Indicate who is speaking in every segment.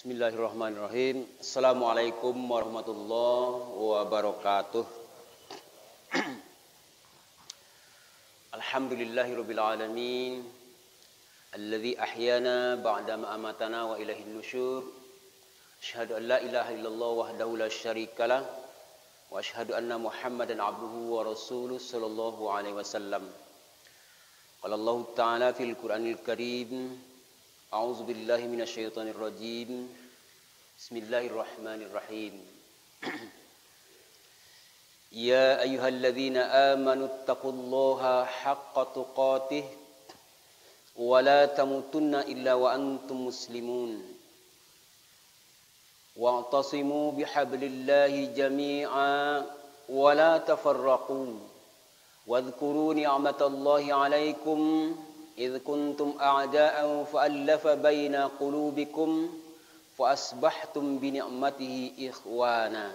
Speaker 1: Bismillahirrahmanirrahim. Assalamualaikum warahmatullahi wabarakatuh. Alhamdulillahirabbil alamin. Alladzi ahyana ba'da ma amatana wa ilaihin nusyur. Asyhadu an la ilaha illallah wahdahu la syarikalah wa asyhadu anna Muhammadan abduhu wa rasuluh sallallahu alaihi wasallam. Qala Allah Ta'ala fil Qur'anil Karim. A'udzu billahi minasyaitonir rajim. Bismillahirrahmanirrahim. Ya ayyuhalladzina amanu taqullaha haqqa tuqatih wa la tamutunna illa wa antum muslimun. Wa'tasimu bihablillahi jami'a wa la tafarraqu. Wadhkuru ni'matallahi 'alaikum إذ كنتم أعداء فألف بين قلوبكم فأصبحتم بنعمته إخوانا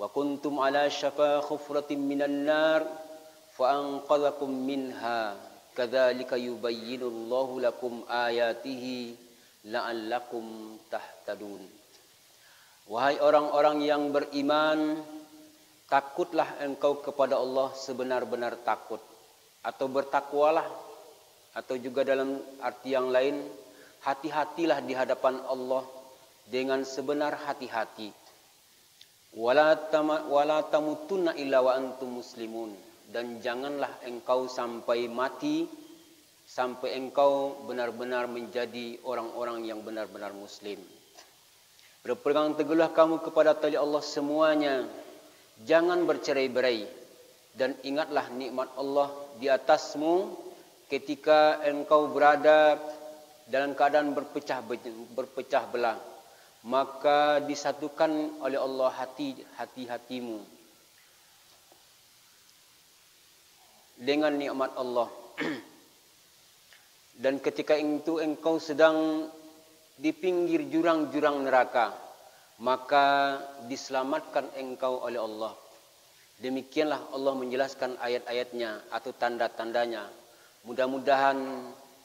Speaker 1: وكنتم على شفا حفرة من النار فأنقذكم منها كذلك يبين الله لكم آياته لعلكم تهتدون. Wahai orang-orang yang beriman, takutlah engkau kepada Allah sebenar-benar takut, atau bertakwalah, atau juga dalam arti yang lain, hati-hatilah di hadapan Allah dengan sebenar hati-hati. Wala tamutunna illa wa antum muslimun, dan janganlah engkau sampai mati sampai engkau benar-benar menjadi orang-orang yang benar-benar muslim. Berpegang teguhlah kamu kepada tali Allah semuanya, jangan bercerai-berai, dan ingatlah nikmat Allah di atasmu ketika engkau berada dalam keadaan berpecah belah, maka disatukan oleh Allah hati-hatimu dengan nikmat Allah. Dan ketika itu engkau sedang di pinggir jurang-jurang neraka, maka diselamatkan engkau oleh Allah. Demikianlah Allah menjelaskan ayat-ayatnya atau tanda-tandanya. Mudah-mudahan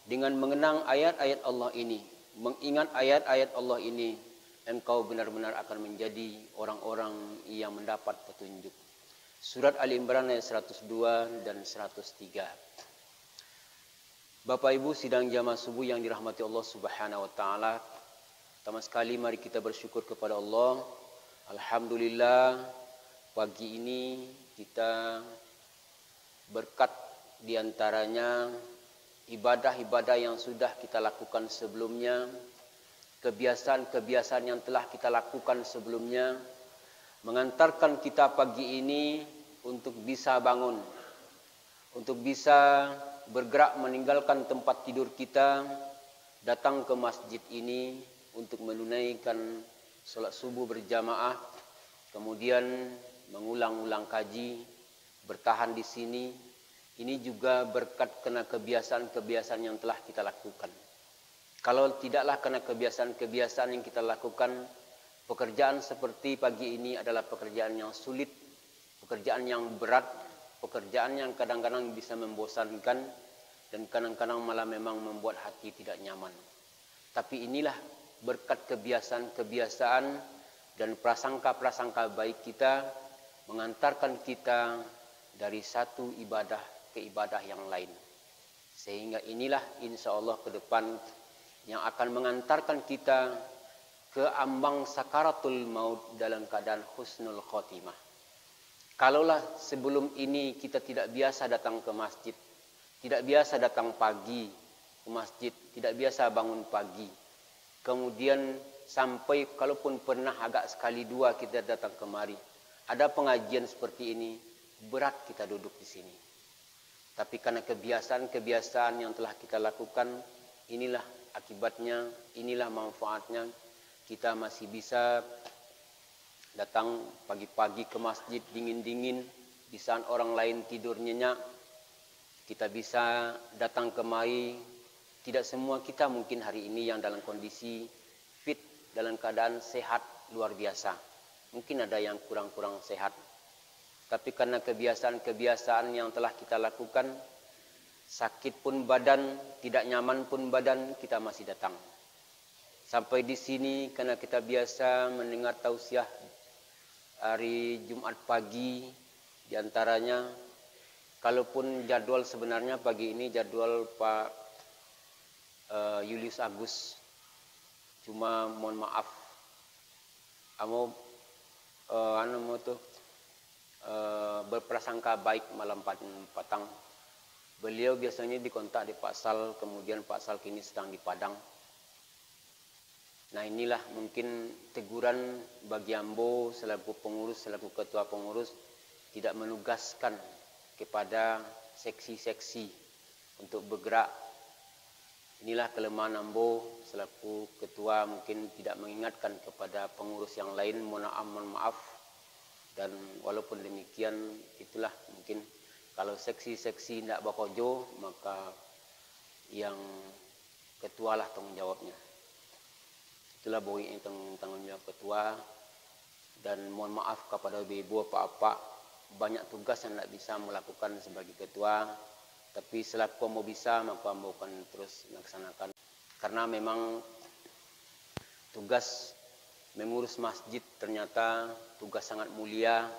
Speaker 1: dengan mengenang ayat-ayat Allah ini, mengingat ayat-ayat Allah ini, engkau benar-benar akan menjadi orang-orang yang mendapat petunjuk. Surat Ali Imran ayat 102 dan 103. Bapak Ibu sidang jamaah subuh yang dirahmati Allah Subhanahu wa taala, pertama sekali mari kita bersyukur kepada Allah. Alhamdulillah, pagi ini kita berkat di antaranya ibadah-ibadah yang sudah kita lakukan sebelumnya, kebiasaan-kebiasaan yang telah kita lakukan sebelumnya, mengantarkan kita pagi ini untuk bisa bangun, untuk bisa bergerak meninggalkan tempat tidur kita, datang ke masjid ini untuk menunaikan salat subuh berjamaah, kemudian mengulang-ulang kaji, bertahan di sini. Ini juga berkat kena kebiasaan-kebiasaan yang telah kita lakukan. Kalau tidaklah kena kebiasaan-kebiasaan yang kita lakukan, pekerjaan seperti pagi ini adalah pekerjaan yang sulit, pekerjaan yang berat, pekerjaan yang kadang-kadang bisa membosankan, dan kadang-kadang malah memang membuat hati tidak nyaman. Tapi inilah berkat kebiasaan-kebiasaan dan prasangka-prasangka baik kita, mengantarkan kita dari satu ibadah ke ibadah yang lain. Sehingga inilah insya Allah ke depan yang akan mengantarkan kita ke ambang sakaratul maut dalam keadaan husnul khotimah. Kalaulah sebelum ini kita tidak biasa datang ke masjid, tidak biasa datang pagi ke masjid, tidak biasa bangun pagi, kemudian sampai kalaupun pernah agak sekali dua kita datang kemari, ada pengajian seperti ini, berat kita duduk di sini. Tapi karena kebiasaan-kebiasaan yang telah kita lakukan, inilah akibatnya, inilah manfaatnya. Kita masih bisa datang pagi-pagi ke masjid dingin-dingin, di saat orang lain tidur nyenyak. Kita bisa datang kemari. Tidak semua kita mungkin hari ini yang dalam kondisi fit, dalam keadaan sehat luar biasa. Mungkin ada yang kurang-kurang sehat. Tapi karena kebiasaan-kebiasaan yang telah kita lakukan, sakit pun badan, tidak nyaman pun badan, kita masih datang. Sampai di sini karena kita biasa mendengar tausiah hari Jumat pagi, diantaranya, kalaupun jadwal sebenarnya pagi ini jadwal Pak Julius Agus, cuma mohon maaf, berprasangka baik malam patang. Beliau biasanya dikontak di Pak Sal, kemudian Pak Sal kini sedang di Padang. Nah inilah mungkin teguran bagi Ambo selaku pengurus, selaku ketua pengurus, tidak menugaskan kepada seksi-seksi untuk bergerak. Inilah kelemahan Ambo selaku ketua, mungkin tidak mengingatkan kepada pengurus yang lain, mohon maaf. Dan walaupun demikian, itulah mungkin kalau seksi-seksi tidak bakojo, maka yang ketua lah tanggung jawabnya. Itulah bahwa ini tanggung jawab ketua. Dan mohon maaf kepada ibu, bapak, banyak tugas yang tidak bisa melakukan sebagai ketua. Tapi selaku mau bisa, maka mau akan terus melaksanakan. Karena memang tugas mengurus masjid ternyata tugas sangat mulia.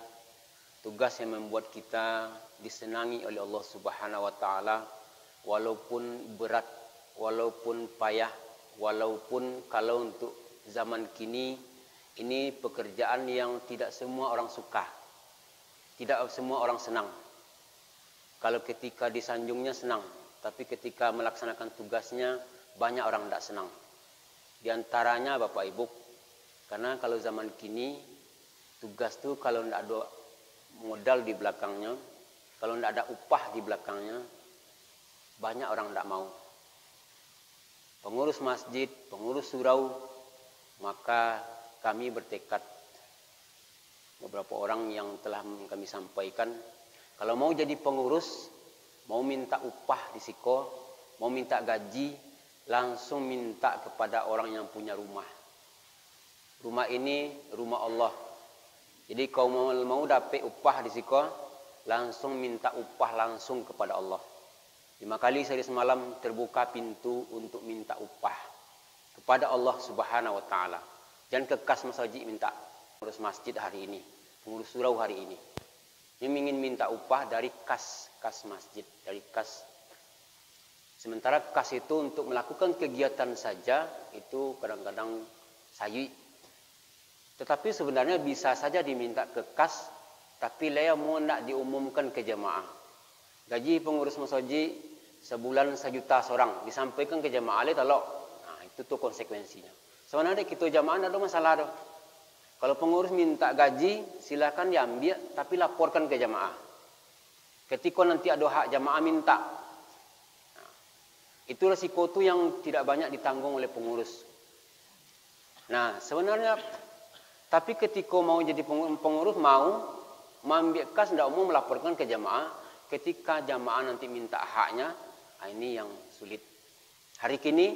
Speaker 1: Tugas yang membuat kita disenangi oleh Allah Subhanahu wa taala, walaupun berat, walaupun payah, walaupun kalau untuk zaman kini ini pekerjaan yang tidak semua orang suka, tidak semua orang senang. Kalau ketika disanjungnya senang, tapi ketika melaksanakan tugasnya banyak orang tidak senang. Di antaranya Bapak Ibu, karena kalau zaman kini tugas itu kalau tidak ada modal di belakangnya, kalau tidak ada upah di belakangnya, banyak orang tidak mau. Pengurus masjid, pengurus surau, maka kami bertekad, beberapa orang yang telah kami sampaikan, kalau mau jadi pengurus, mau minta upah di siko, mau minta gaji, langsung minta kepada orang yang punya rumah. Rumah ini rumah Allah. Jadi kau mau dapat upah di siko, langsung minta upah langsung kepada Allah. 5 kali sehari semalam terbuka pintu untuk minta upah kepada Allah Subhanahu wa taala. Jangan kekas masjid minta, pengurus masjid hari ini, pengurus surau hari ini. Ini ingin minta upah dari kas masjid, dari kas. Sementara kas itu untuk melakukan kegiatan saja itu kadang-kadang sayi. Tetapi sebenarnya bisa saja diminta ke kas, tapi lea mau nak diumumkan ke jemaah. Gaji pengurus masjid sebulan 1 juta seorang, disampaikan ke jemaah le tolok. Nah, itu tuh konsekuensinya. Sebenarnya kita jemaah tidak ada masalah doh. Kalau pengurus minta gaji, silakan diambil, tapi laporkan ke jemaah. Ketika nanti ada hak jemaah minta. Nah, itu resiko itu yang tidak banyak ditanggung oleh pengurus. Nah, sebenarnya tapi ketika mau jadi pengurus, mau ambil kas, tidak mau melaporkan ke jamaah. Ketika jamaah nanti minta haknya, ini yang sulit. Hari kini,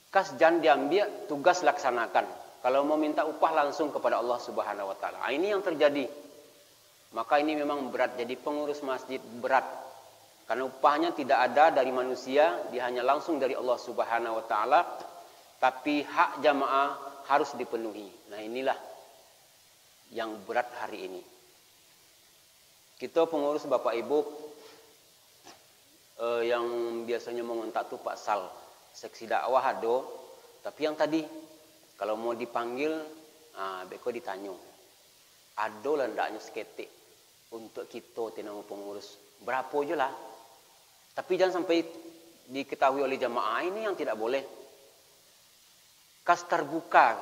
Speaker 1: kas jangan diambil, tugas laksanakan. Kalau mau minta upah langsung kepada Allah Subhanahu wa taala. Ini yang terjadi. Maka ini memang berat. Jadi pengurus masjid berat. Karena upahnya tidak ada dari manusia, dia hanya langsung dari Allah Subhanahu wa taala. Tapi hak jamaah harus dipenuhi. Nah inilah yang berat hari ini. Kita pengurus Bapak Ibu yang biasanya mengontak tuh Pak Sal, seksi dakwah ada. Tapi yang tadi kalau mau dipanggil, beko ditanya. Ada lah ndaknya seketik untuk kita tenang pengurus. Berapa aja lah. Tapi jangan sampai diketahui oleh jamaah, ini yang tidak boleh. Kas terbuka,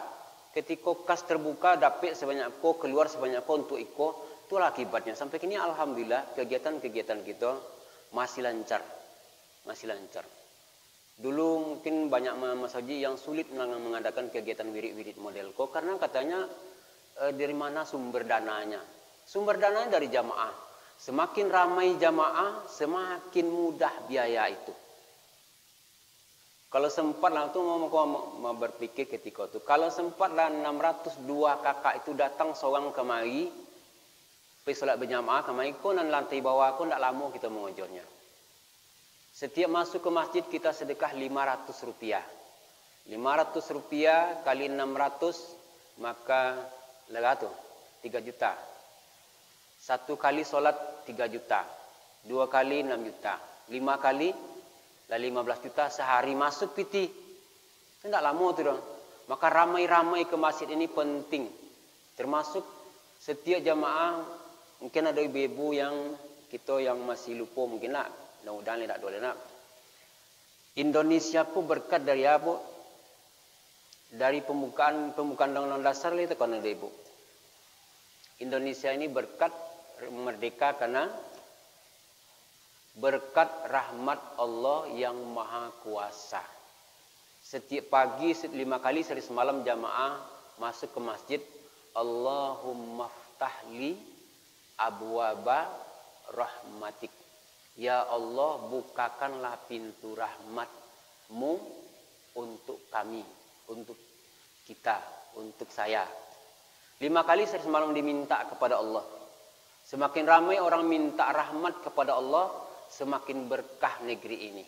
Speaker 1: ketika kas terbuka dapat sebanyak ko, keluar sebanyak ko untuk iko, itulah akibatnya. Sampai kini alhamdulillah kegiatan-kegiatan kita masih lancar. Masih lancar. Dulu mungkin banyak masjid yang sulit mengadakan kegiatan wirid-wirid model ko karena katanya dari mana sumber dananya? Sumber dananya dari jamaah. Semakin ramai jamaah, semakin mudah biaya itu. Kalau sempat lah tu mau berpikir ketika itu. Kalau sempat lah 602 kakak itu datang seorang kemari, pergi solat berjamaah kemari ko dan lantai bawah ko tidak lama kita mengojornya. Setiap masuk ke masjid kita sedekah 500 rupiah. Rp500 kali 600 maka lega tuh 3 juta. 1 kali solat 3 juta. 2 kali 6 juta. 5 kali lah 15 juta sehari masuk piti. Tidak lama tuh dong. Maka ramai-ramai ke masjid ini penting. Termasuk setiap jamaah, mungkin ada ibu-ibu yang kita yang masih lupa mungkin nak. Mudah-mudahan tidak boleh nak. Indonesia ku berkat dari apa? Dari pembukaan Undang-Undang Dasar itu kan ada ibu. Indonesia ini berkat merdeka karena berkat rahmat Allah yang maha kuasa. Setiap pagi 5 kali sehari semalam jamaah masuk ke masjid. Allahumma ftahli abwaba rahmatik. Ya Allah, bukakanlah pintu rahmatmu untuk kami, untuk kita, untuk saya. 5 kali sehari semalam diminta kepada Allah. Semakin ramai orang minta rahmat kepada Allah, semakin berkah negeri ini.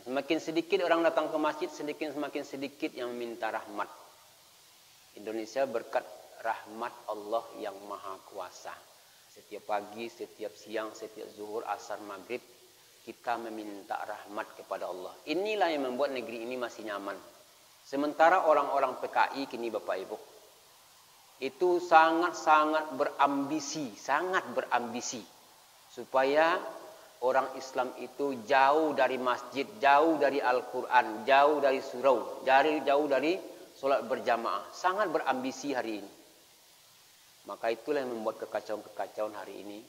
Speaker 1: Semakin sedikit orang datang ke masjid, semakin sedikit yang meminta rahmat. Indonesia berkat rahmat Allah yang maha kuasa. Setiap pagi, setiap siang, setiap zuhur, asar, maghrib, kita meminta rahmat kepada Allah. Inilah yang membuat negeri ini masih nyaman. Sementara orang-orang PKI kini Bapak Ibu, itu sangat berambisi supaya orang Islam itu jauh dari masjid, jauh dari Al-Quran, jauh dari surau, jauh dari solat berjamaah. Sangat berambisi hari ini. Maka itulah yang membuat kekacauan hari ini.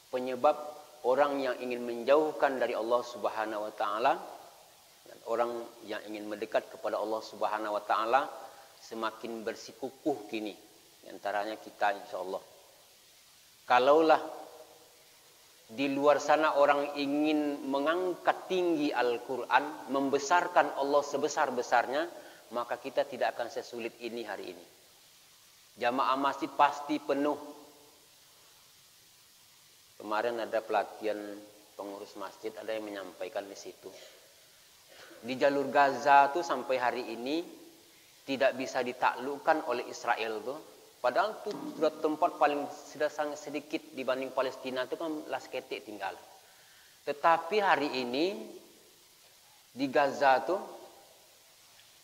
Speaker 1: Penyebab orang yang ingin menjauhkan dari Allah Subhanahu wa taala dan orang yang ingin mendekat kepada Allah Subhanahu wa taala semakin bersikukuh kini. Di antaranya kita insyaallah. Kalaulah di luar sana orang ingin mengangkat tinggi Al-Quran, membesarkan Allah sebesar-besarnya, maka kita tidak akan sesulit ini hari ini. Jamaah masjid pasti penuh. Kemarin ada pelatihan pengurus masjid, ada yang menyampaikan di situ. Di jalur Gaza tuh sampai hari ini tidak bisa ditaklukkan oleh Israel tuh. Padahal itu sudah tempat paling sudah sangat sedikit dibanding Palestina itu kan las ketik tinggal. Tetapi hari ini di Gaza tuh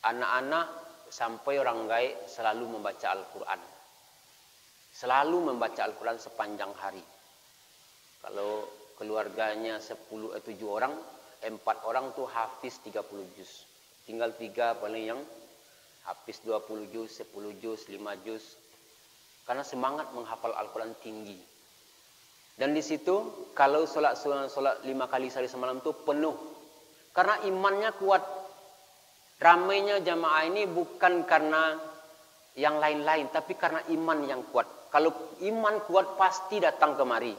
Speaker 1: anak-anak sampai orang gaib selalu membaca Al-Quran. Selalu membaca Al-Quran sepanjang hari. Kalau keluarganya 7 orang, 4 orang tuh hafiz 30 juz. Tinggal 3 paling yang hafiz 20 juz, 10 juz, 5 juz. Karena semangat menghafal Al-Quran tinggi. Dan di situ kalau solat 5 kali sehari semalam itu penuh. Karena imannya kuat. Ramainya jamaah ini bukan karena yang lain-lain, tapi karena iman yang kuat. Kalau iman kuat pasti datang kemari.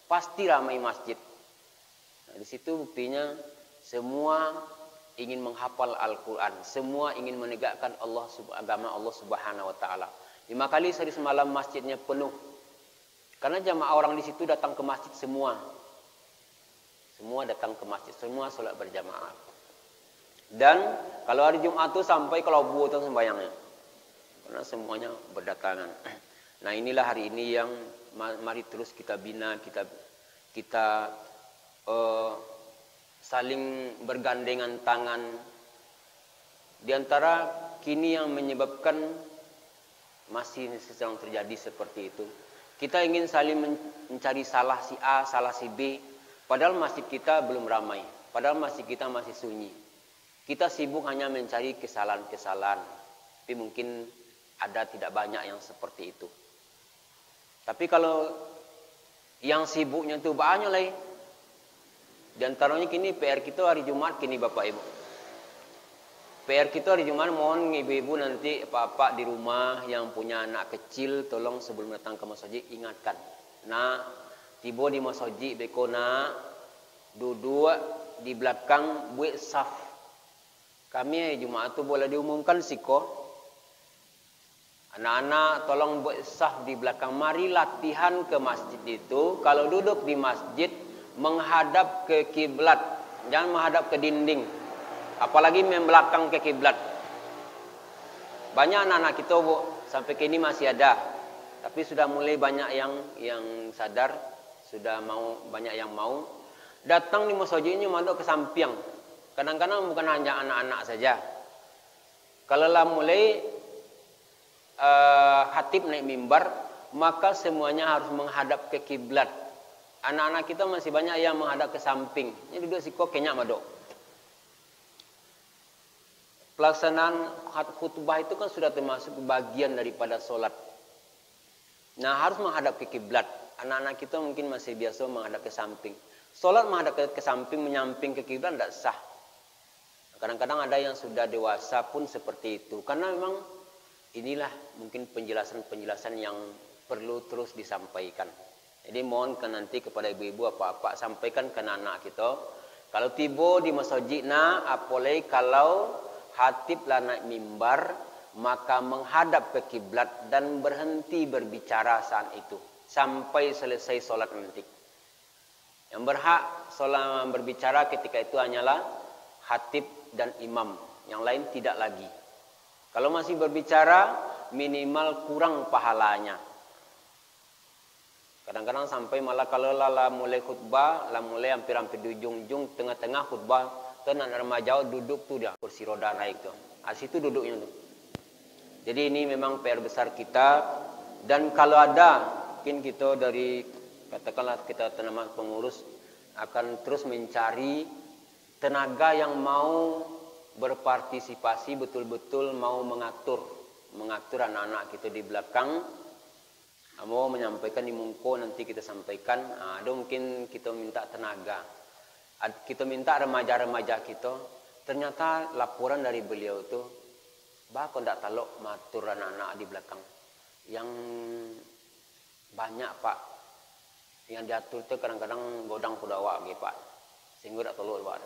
Speaker 1: Pasti ramai masjid. Nah, di situ buktinya semua ingin menghafal Al-Quran. Semua ingin menegakkan agama Allah Subhanahu wa taala. 5 kali sehari semalam masjidnya penuh. Karena jamaah orang di situ datang ke masjid semua. Semua datang ke masjid, semua solat berjamaah. Dan kalau hari Jumat itu sampai ke Lobu itu sembahyangnya. Karena semuanya berdatangan. Nah, inilah hari ini yang mari terus kita bina, kita saling bergandengan tangan. Di antara kini yang menyebabkan masih sedang terjadi seperti itu. Kita ingin saling mencari salah si A, salah si B. Padahal masjid kita belum ramai. Padahal masjid kita masih sunyi. Kita sibuk hanya mencari kesalahan-kesalahan. Tapi mungkin ada tidak banyak yang seperti itu. Tapi kalau yang sibuknya itu banyak lagi. Di antaranya kini PR kita hari Jumat kini Bapak Ibu. PR kita hari Jumat mohon ibu-ibu nanti bapak di rumah yang punya anak kecil tolong sebelum datang ke masjid ingatkan. Nah, tiba di masjid bekona duduk di belakang buat saf. Kami hari Jumat itu boleh diumumkan siko. Anak-anak tolong buat saf di belakang. Mari latihan ke masjid itu. Kalau duduk di masjid menghadap ke kiblat, jangan menghadap ke dinding. apalagi membelakang ke kiblat. Banyak anak-anak kita sampai kini masih ada, tapi sudah mulai banyak yang sadar, sudah mau banyak yang mau datang di masjid ini mandok ke samping. Kadang-kadang bukan hanya anak-anak saja. Kalau lah mulai khatib naik mimbar, maka semuanya harus menghadap ke kiblat. Anak-anak kita masih banyak yang menghadap ke samping. Ini duduk siko kenyak madok. Pelaksanaan khutbah itu kan sudah termasuk bagian daripada solat. Nah, harus menghadap ke kiblat. Anak-anak kita mungkin masih biasa menghadap ke samping. Solat menghadap ke samping, menyamping ke kiblat tidak sah. Kadang-kadang ada yang sudah dewasa pun seperti itu. Karena memang inilah mungkin penjelasan-penjelasan yang perlu terus disampaikan. Jadi mohon nanti kepada ibu-ibu apa-apa sampaikan ke anak kita. Kalau tiba di masjid apalagi kalau khatib lah naik mimbar, maka menghadap ke kiblat dan berhenti berbicara saat itu sampai selesai solat nanti. Yang berhak solat berbicara ketika itu hanyalah khatib dan imam, yang lain tidak lagi. Kalau masih berbicara minimal kurang pahalanya. Kadang-kadang sampai malah kalau lah mulai khutbah, lah mulai hampir-hampir di ujung-ujung tengah-tengah khutbah, tuh anak remaja duduk tuh dia kursi roda naik tuh. Situ duduknya tuh. Jadi ini memang PR besar kita, dan kalau ada mungkin kita dari katakanlah kita teman pengurus akan terus mencari tenaga yang mau berpartisipasi betul-betul mau mengatur anak-anak kita di belakang. Mau menyampaikan di mungko nanti kita sampaikan. Ada mungkin kita minta tenaga. Kita minta remaja-remaja kita. Ternyata laporan dari beliau itu, bahkan tidak talok matur anak-anak di belakang. Yang banyak pak, yang diatur itu kadang-kadang godang kudawa gitu pak. Sehingga tidak talok pak.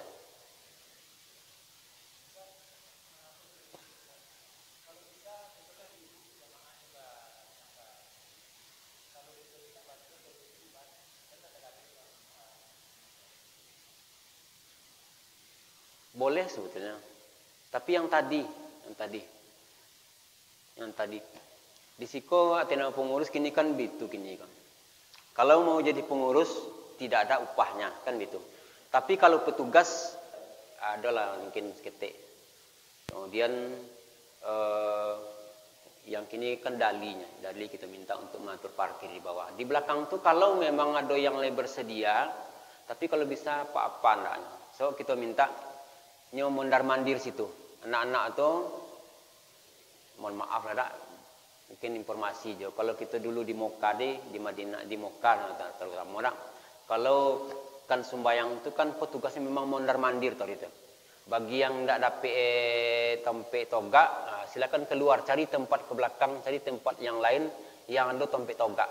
Speaker 1: Boleh sebetulnya. Tapi yang tadi. Di siko atena pengurus kini kan begitu kini kan. Kalau mau jadi pengurus tidak ada upahnya kan begitu. Tapi kalau petugas adalah mungkin seketik. Kemudian yang kini kan dali kita minta untuk mengatur parkir di bawah. Di belakang tuh kalau memang ada yang bersedia, tapi kalau bisa apa-apa enggaknya. So kita minta mondar mandir situ. Anak-anak tuh mohon maaf lah mungkin informasi aja. Kalau kita dulu di Mokkah di Madinah di Mokkah terutama kalau kan sembayang itu kan petugasnya memang mondar mandir tadi itu. Bagi yang tidak dapat tempat togak, silakan keluar cari tempat ke belakang, cari tempat yang lain yang ada tempat togak.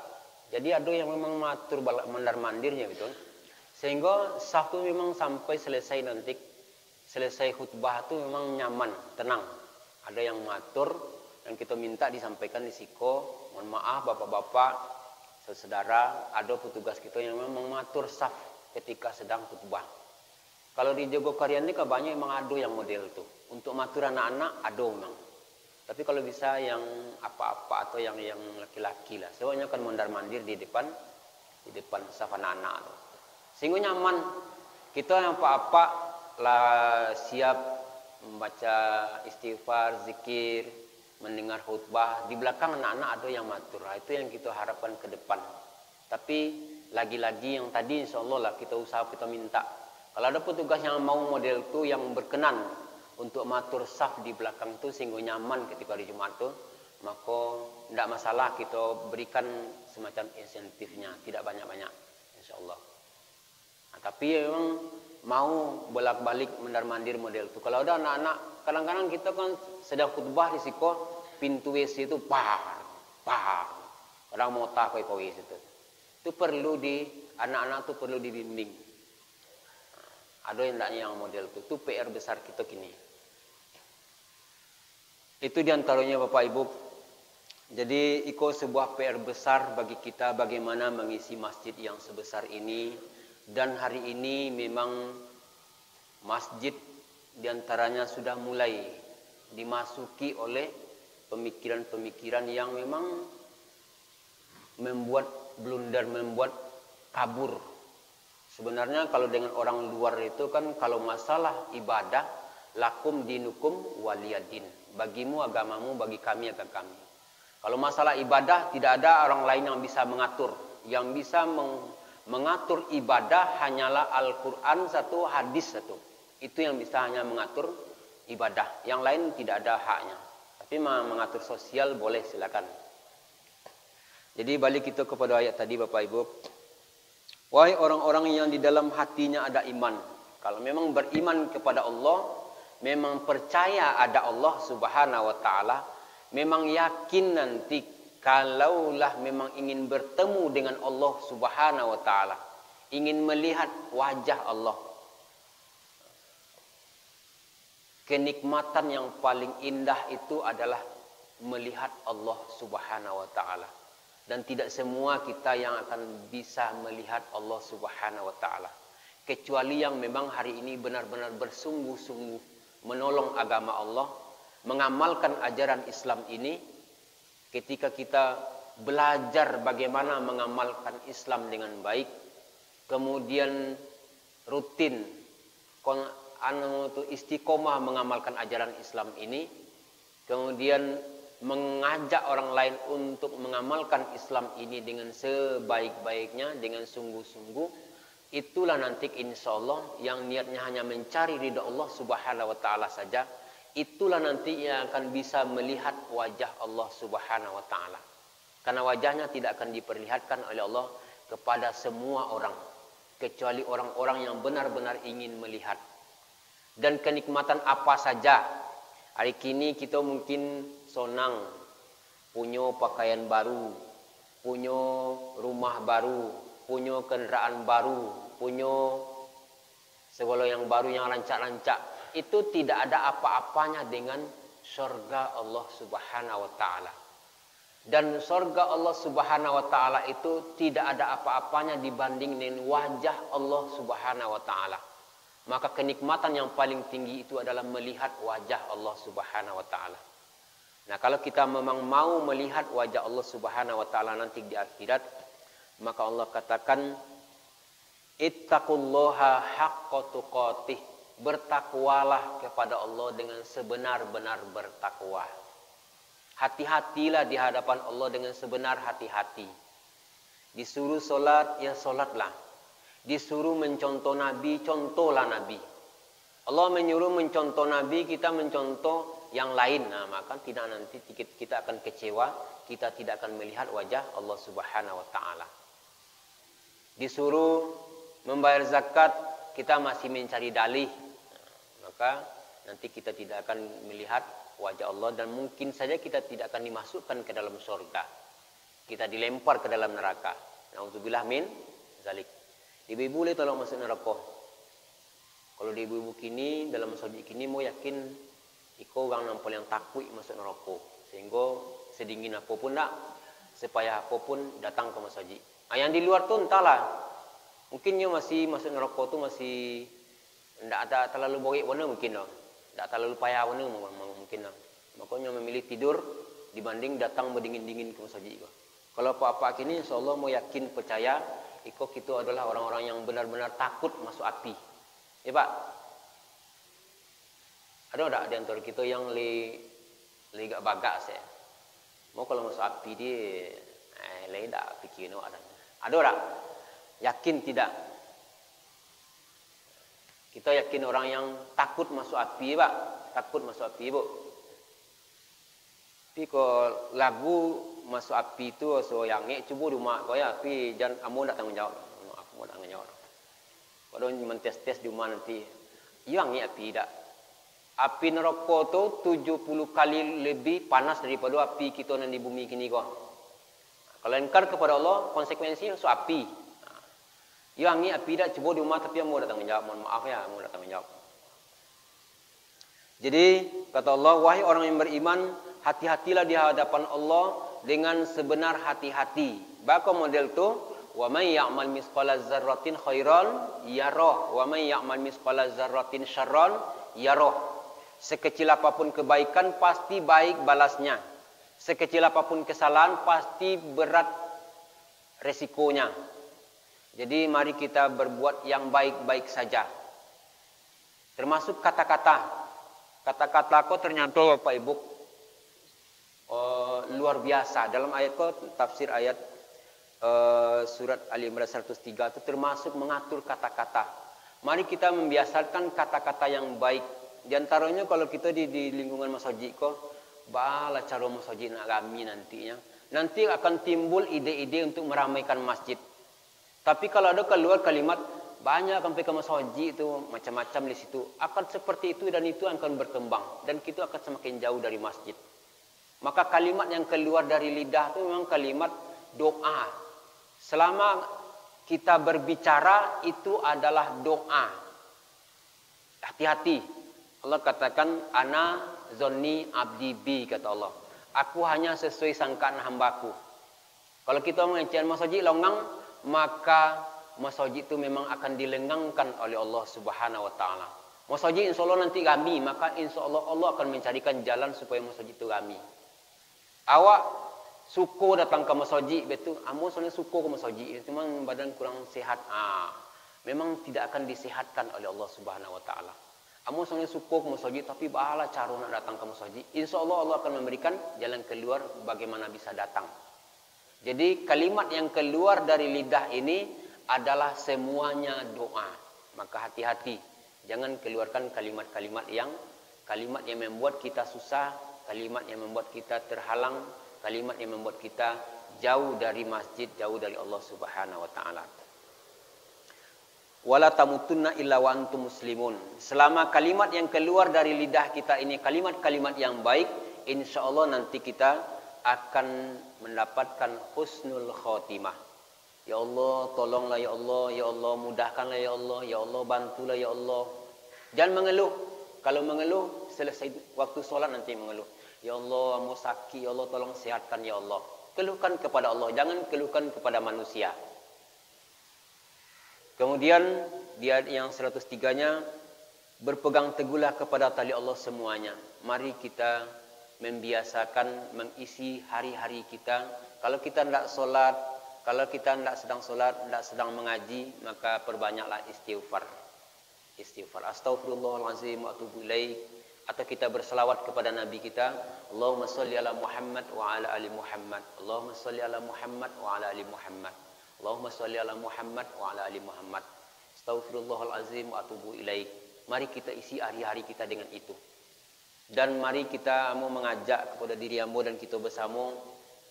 Speaker 1: Jadi ada yang memang mengatur mondar mandirnya gitu. Sehingga saf itu memang sampai selesai nanti. Selesai khutbah itu memang nyaman, tenang. Ada yang mengatur dan kita minta disampaikan di siko. Mohon maaf bapak-bapak, saudara, ada petugas kita yang memang mengatur saf ketika sedang khutbah. Kalau di Jogokarian ini banyak memang ada yang model itu. Untuk mengatur anak-anak ada memang. Tapi kalau bisa yang apa-apa atau yang laki-laki lah. Semuanya kan mondar mandir di depan saf anak-anak. Sehingga nyaman. Kita yang apa-apa lah siap membaca istighfar, zikir, mendengar khutbah. Di belakang anak-anak ada yang matur. Itu yang kita harapkan ke depan. Tapi lagi-lagi yang tadi insya Allah lah kita usaha kita minta. Kalau ada petugas yang mau model itu yang berkenan untuk matur saf di belakang itu sehingga nyaman ketika di Jumat itu, maka tidak masalah kita berikan semacam insentifnya, tidak banyak-banyak insya Allah. Tapi memang mau bolak-balik mondar-mandir model itu. Kalau ada anak-anak, kadang-kadang kita kan sedang khutbah di siko, pintu WC itu par. Kadang mau tak koi itu. Itu perlu anak-anak itu perlu dibimbing. Ada yang tidak yang model itu. Itu PR besar kita kini. Itu diantaranya Bapak Ibu. Jadi itu sebuah PR besar bagi kita bagaimana mengisi masjid yang sebesar ini. Dan hari ini memang masjid diantaranya sudah mulai dimasuki oleh pemikiran-pemikiran yang memang membuat blunder, membuat kabur. Sebenarnya kalau dengan orang luar itu kan, kalau masalah ibadah, lakum dinukum waliyadin. Bagimu agamamu, bagi kami agama kami. Kalau masalah ibadah, tidak ada orang lain yang bisa mengatur. Yang bisa mengatur ibadah hanyalah Al-Quran satu, hadis satu. Itu yang bisa hanya mengatur ibadah. Yang lain tidak ada haknya. Tapi mengatur sosial boleh, silakan. Jadi balik kita kepada ayat tadi Bapak Ibu. Wahai orang-orang yang di dalam hatinya ada iman. Kalau memang beriman kepada Allah, memang percaya ada Allah Subhanahu wa taala, memang yakin nanti kalaulah memang ingin bertemu dengan Allah Subhanahu wa taala, ingin melihat wajah Allah. Kenikmatan yang paling indah itu adalah melihat Allah Subhanahu wa taala. Dan tidak semua kita yang akan bisa melihat Allah Subhanahu wa taala, kecuali yang memang hari ini benar-benar bersungguh-sungguh menolong agama Allah, mengamalkan ajaran Islam ini. Ketika kita belajar bagaimana mengamalkan Islam dengan baik, kemudian rutin istiqomah mengamalkan ajaran Islam ini, kemudian mengajak orang lain untuk mengamalkan Islam ini dengan sebaik-baiknya, dengan sungguh-sungguh, itulah nanti insya Allah yang niatnya hanya mencari ridha Allah Subhanahu wa taala saja, itulah nanti yang akan bisa melihat wajah Allah Subhanahu wa taala. Karena wajahnya tidak akan diperlihatkan oleh Allah kepada semua orang, kecuali orang-orang yang benar-benar ingin melihat. Dan kenikmatan apa saja. Hari kini kita mungkin senang punya pakaian baru, punya rumah baru, punya kendaraan baru, punya segala yang baru yang rancak-rancak. Itu tidak ada apa-apanya dengan surga Allah Subhanahu wa taala. Dan surga Allah Subhanahu wa taala itu tidak ada apa-apanya dibanding dengan wajah Allah Subhanahu wa taala. Maka kenikmatan yang paling tinggi itu adalah melihat wajah Allah Subhanahu wa taala. Nah, kalau kita memang mau melihat wajah Allah Subhanahu wa taala nanti di akhirat, maka Allah katakan ittaqullaha haqqa tuqatih, bertakwalah kepada Allah dengan sebenar-benar bertakwa. Hati-hatilah di hadapan Allah dengan sebenar hati-hati. Disuruh solat, ya solatlah. Disuruh mencontoh Nabi, contohlah Nabi. Allah menyuruh mencontoh Nabi, kita mencontoh yang lain. Nah, maka tidak nanti kita akan kecewa, kita tidak akan melihat wajah Allah Subhanahu wa taala. Disuruh membayar zakat, kita masih mencari dalih. Nah, maka nanti kita tidak akan melihat wajah Allah dan mungkin saja kita tidak akan dimasukkan ke dalam surga. Kita dilempar ke dalam neraka. Nauzubillah min zalik. Ibu-ibu boleh tolong masuk neraka. Kalau di ibu-ibu kini dalam masjid kini mau yakin iko orang nampol yang takut masuk neraka. Sehingga sedingin apapun nak, sepayah apapun datang ke masjid. Yang di luar tu entahlah. Mungkinnya masih masuk neraka tu masih tidak ada terlalu bogek warna mungkin dah. Tak terlalu payah warna mungkin dah. Makanya memilih tidur dibanding datang berdingin-dingin ke masjid. Kalau apa-apa kini insyaallah mau yakin percaya iko kita adalah orang-orang yang benar-benar takut masuk api. Ya Pak? Ada tak di antara kita yang gak bagak saya? Mau kalau masuk api dia tak fikir no ada. Ada tak? Yakin tidak? Kita yakin orang yang takut masuk api, Pak. Takut masuk api, Bu. Tapi kalau lagu masuk api itu so yang cuba rumah kau ya, tapi jangan kamu tak tanggung jawab. Aku tak tanggung jawab. Kalau mentes-tes di rumah nanti, yang api tak. Api neraka tu 70 kali lebih panas daripada api kita yang di bumi kini kau. Kalau ingkar kepada Allah, konsekuensi masuk api. Yang api tak cuba di rumah tapi kamu tak tanggung jawab. Mohon maaf ya, kamu tak tanggung jawab. Jadi kata Allah, wahai orang yang beriman, hati-hatilah di hadapan Allah dengan sebenar hati-hati. Baka model tu, wa may ya'mal misqala dzarratin khairan yarah, wa may ya'mal misqala dzarratin syarran yaroh. Sekecil apapun kebaikan pasti baik balasnya. Sekecil apapun kesalahan pasti berat resikonya. Jadi mari kita berbuat yang baik-baik saja. Termasuk kata-kata. Kata-kata kau ternyata Bapak Ibu luar biasa. Dalam ayat kau tafsir ayat surat Ali Imran 103 itu termasuk mengatur kata-kata. Mari kita membiasakan kata-kata yang baik. Di antaranya kalau kita di lingkungan masjid kok, bala cara masjid nak kami nantinya. Nanti akan timbul ide-ide untuk meramaikan masjid. Tapi kalau ada keluar kalimat banyak sampai ke masjid itu macam-macam di situ, akan seperti itu dan itu akan berkembang dan kita akan semakin jauh dari masjid. Maka kalimat yang keluar dari lidah itu memang kalimat doa. Selama kita berbicara itu adalah doa. Hati-hati. Allah katakan ana zonni abdi bi, kata Allah. Aku hanya sesuai sangkaan hambaku. Kalau kita mengejar masjid longang, maka masjid itu memang akan dilengangkan oleh Allah Subhanahu wa taala. Masjid insyaallah nanti kami, maka insyaallah Allah akan mencarikan jalan supaya masjid itu kami. Awak suko datang ke masjid, betul. Amo soalnya suko ke masjid, cuma badan kurang sehat. Memang tidak akan disehatkan oleh Allah Subhanahu wa taala. Amo soalnya suko ke masjid, tapi bahala cara nak datang ke masjid. Insyaallah Allah akan memberikan jalan keluar bagaimana bisa datang. Jadi kalimat yang keluar dari lidah ini adalah semuanya doa. Maka hati-hati, jangan keluarkan kalimat-kalimat yang membuat kita susah, kalimat yang membuat kita terhalang, kalimat yang membuat kita jauh dari masjid, jauh dari Allah Subhanahu wa taala. Wala tamutunna illa wa antum muslimun. Selama kalimat yang keluar dari lidah kita ini kalimat-kalimat yang baik, insyaallah nanti kita akan mendapatkan husnul khotimah. Ya Allah, tolonglah ya Allah mudahkanlah ya Allah, bantulah ya Allah. Jangan mengeluh. Kalau mengeluh selesai waktu solat nanti mengeluh. Ya Allah, mau sakit, ya Allah tolong sehatkan ya Allah. Keluhkan kepada Allah, jangan keluhkan kepada manusia. Kemudian dia yang 103-nya berpegang teguhlah kepada tali Allah semuanya. Mari kita membiasakan mengisi hari-hari kita. Kalau kita tidak solat, kalau kita tidak sedang solat, tidak sedang mengaji, maka perbanyaklah istighfar. Istighfar. Astaghfirullahalazim wa atubu ilaih. Atau kita berselawat kepada Nabi kita, Allahumma sholli ala Muhammad wa ala ali Muhammad. Allahumma sholli ala Muhammad wa ala ali Muhammad. Allahumma sholli ala Muhammad wa ala ali Muhammad. Astaghfirullahalazim wa atubu ilaih. Mari kita isi hari-hari kita dengan itu. Dan mari kita mau mengajak kepada diri hamba dan kita bersama,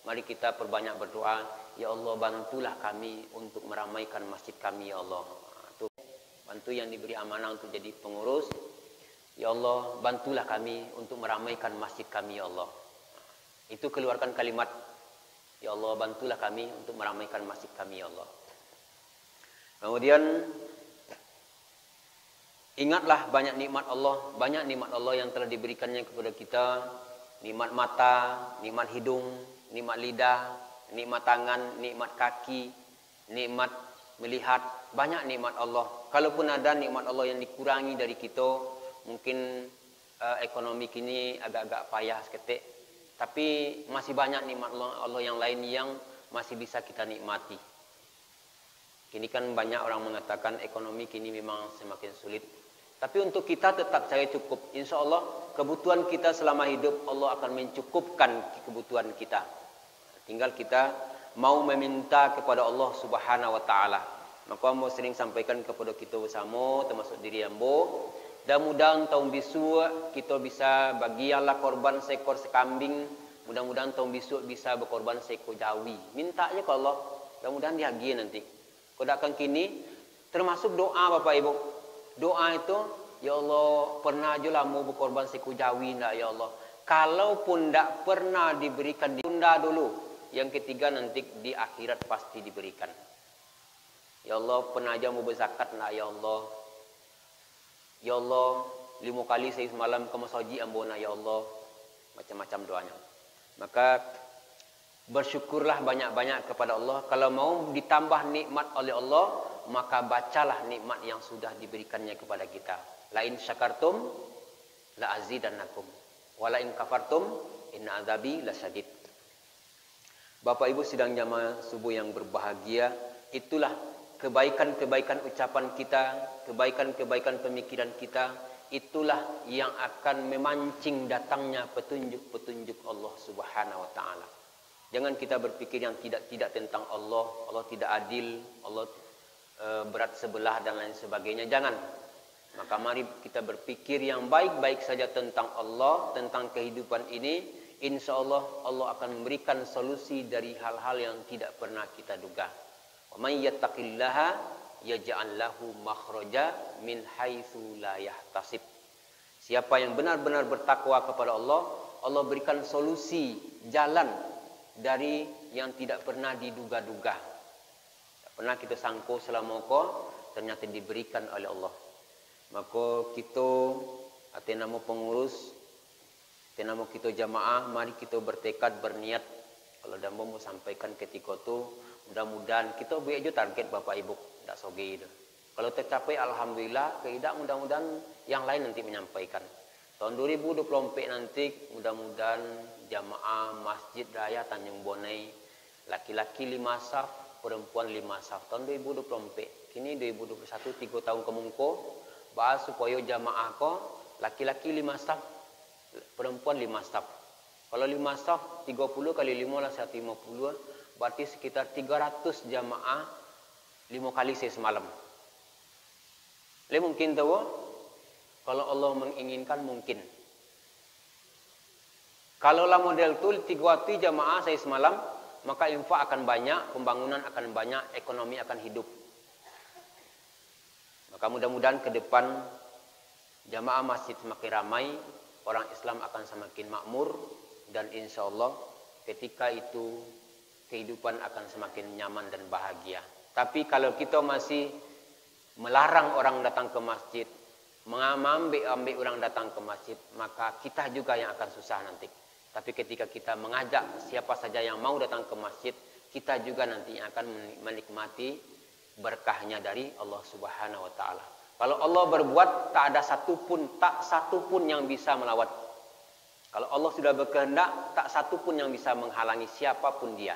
Speaker 1: mari kita perbanyak berdoa, ya Allah bantulah kami untuk meramaikan masjid kami ya Allah. Itu bantu yang diberi amanah untuk jadi pengurus. Ya Allah bantulah kami untuk meramaikan masjid kami ya Allah. Itu keluarkan kalimat, ya Allah bantulah kami untuk meramaikan masjid kami ya Allah. Kemudian ingatlah banyak nikmat Allah yang telah diberikannya kepada kita. Nikmat mata, nikmat hidung, nikmat lidah, nikmat tangan, nikmat kaki, nikmat melihat. Banyak nikmat Allah. Kalaupun ada nikmat Allah yang dikurangi dari kita, mungkin ekonomi kini agak-agak payah seketik. Tapi masih banyak nikmat Allah yang lain yang masih bisa kita nikmati. Kini kan banyak orang mengatakan ekonomi kini memang semakin sulit. Tapi untuk kita tetap saya cukup. Insya Allah kebutuhan kita selama hidup Allah akan mencukupkan kebutuhan kita. Tinggal kita mau meminta kepada Allah Subhanahu wa taala. Maka mau sering sampaikan kepada kita bersama termasuk diri ambo. Dan mudah-mudahan tahun besok kita bisa bagi Allah korban seekor sekambing. Mudah-mudahan tahun besok bisa berkorban seekor jawi. Minta aja ke Allah. Mudah-mudahan dihagia nanti. Kodakan kini termasuk doa Bapak Ibu. Doa itu, ya Allah, pernah aja lah mau berkorban seekor jawi enggak ya Allah. Kalaupun enggak pernah diberikan, ditunda dulu. Yang ketiga nanti di akhirat pasti diberikan. Ya Allah, pernah aja mau berzakat enggak ya Allah. Ya Allah, 5 kali saya semalam ke masjid ambona ya Allah. Macam-macam doanya. Maka bersyukurlah banyak-banyak kepada Allah. Kalau mau ditambah nikmat oleh Allah, maka bacalah nikmat yang sudah diberikannya kepada kita. Lain syakartum la azidannakum wa la in kafartum inna adzabi lasyadid. Bapak Ibu sidang jamaah subuh yang berbahagia, itulah kebaikan-kebaikan ucapan kita, kebaikan-kebaikan pemikiran kita, itulah yang akan memancing datangnya petunjuk-petunjuk Allah Subhanahu wa taala. Jangan kita berpikir yang tidak-tidak tentang Allah, Allah tidak adil, Allah berat sebelah dan lain sebagainya. Jangan. Maka mari kita berpikir yang baik-baik saja tentang Allah, tentang kehidupan ini. Insya Allah Allah akan memberikan solusi dari hal-hal yang tidak pernah kita duga. Wa may yattaqillaha yaj'al lahu makhraja min haitsu la yahtasib. Siapa yang benar-benar bertakwa kepada Allah, Allah berikan solusi jalan dari yang tidak pernah diduga-duga. Tak pernah kita sangko selama ternyata diberikan oleh Allah. Maka kita atas nama pengurus, atas nama kita jamaah, mari kita bertekad berniat kalau dambo mau sampaikan ketika itu, mudah-mudahan kita buat aja target Bapak Ibu, tak soge itu. Kalau tercapai alhamdulillah, tidak mudah-mudahan yang lain nanti menyampaikan. Tahun 2024 nanti mudah-mudahan jamaah Masjid Raya Tanjung Bonai laki-laki 5 saf, perempuan 5 saf. Tahun 2024. Kini 2021 3 tahun kemungko bahas supaya jamaah ko laki-laki 5 saf, perempuan 5 saf. Kalau 5 saf 30 kali 5 lah 150, berarti sekitar 300 jamaah 5 kali semalam. Mungkin tahu? Kalau Allah menginginkan mungkin. Kalaulah model tu 300 jamaah saya semalam, maka infak akan banyak, pembangunan akan banyak, ekonomi akan hidup. Maka mudah-mudahan ke depan jamaah masjid semakin ramai, orang Islam akan semakin makmur, dan insya Allah ketika itu kehidupan akan semakin nyaman dan bahagia. Tapi kalau kita masih melarang orang datang ke masjid, mengambil orang datang ke masjid, maka kita juga yang akan susah nanti. Tapi ketika kita mengajak siapa saja yang mau datang ke masjid, kita juga nantinya akan menikmati berkahnya dari Allah Subhanahu wa taala. Kalau Allah berbuat, tak satu pun yang bisa melawat. Kalau Allah sudah berkehendak, tak satu pun yang bisa menghalangi siapapun dia.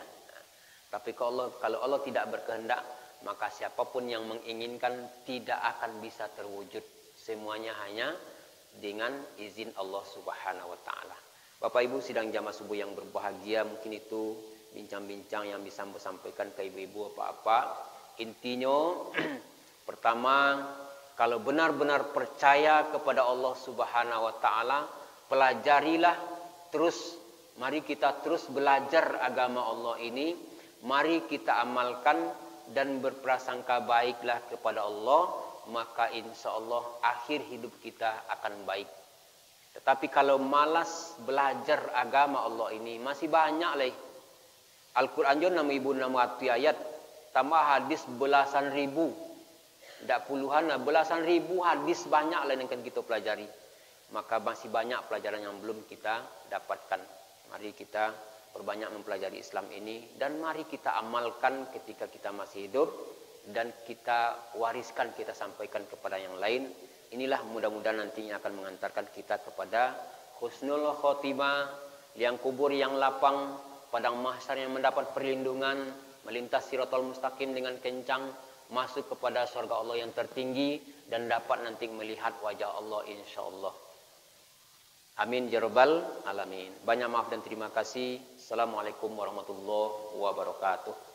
Speaker 1: Tapi kalau Allah tidak berkehendak, maka siapapun yang menginginkan tidak akan bisa terwujud. Semuanya hanya dengan izin Allah Subhanahu wa taala. Bapak Ibu sidang jamaah subuh yang berbahagia, mungkin itu bincang-bincang yang bisa saya sampaikan ke ibu-ibu apa-apa. Intinya pertama, kalau benar-benar percaya kepada Allah Subhanahu wa taala, pelajarilah terus, mari kita terus belajar agama Allah ini, mari kita amalkan dan berprasangka baiklah kepada Allah, maka insya Allah akhir hidup kita akan baik. Tetapi kalau malas belajar agama Allah ini, masih banyak lagi. Al-Quran juga nama ibu nama ayat, tambah hadis belasan ribu, tidak puluhan, belasan ribu hadis banyak lah yang akan kita pelajari. Maka masih banyak pelajaran yang belum kita dapatkan. Mari kita perbanyak mempelajari Islam ini, dan mari kita amalkan ketika kita masih hidup, dan kita wariskan, kita sampaikan kepada yang lain. Inilah mudah-mudahan nantinya akan mengantarkan kita kepada husnul khotimah, liang kubur yang lapang, padang mahsyar yang mendapat perlindungan, melintas siratal mustaqim dengan kencang, masuk kepada surga Allah yang tertinggi, dan dapat nanti melihat wajah Allah insyaallah. Amin ya rabbal alamin. Banyak maaf dan terima kasih. Assalamualaikum warahmatullahi wabarakatuh.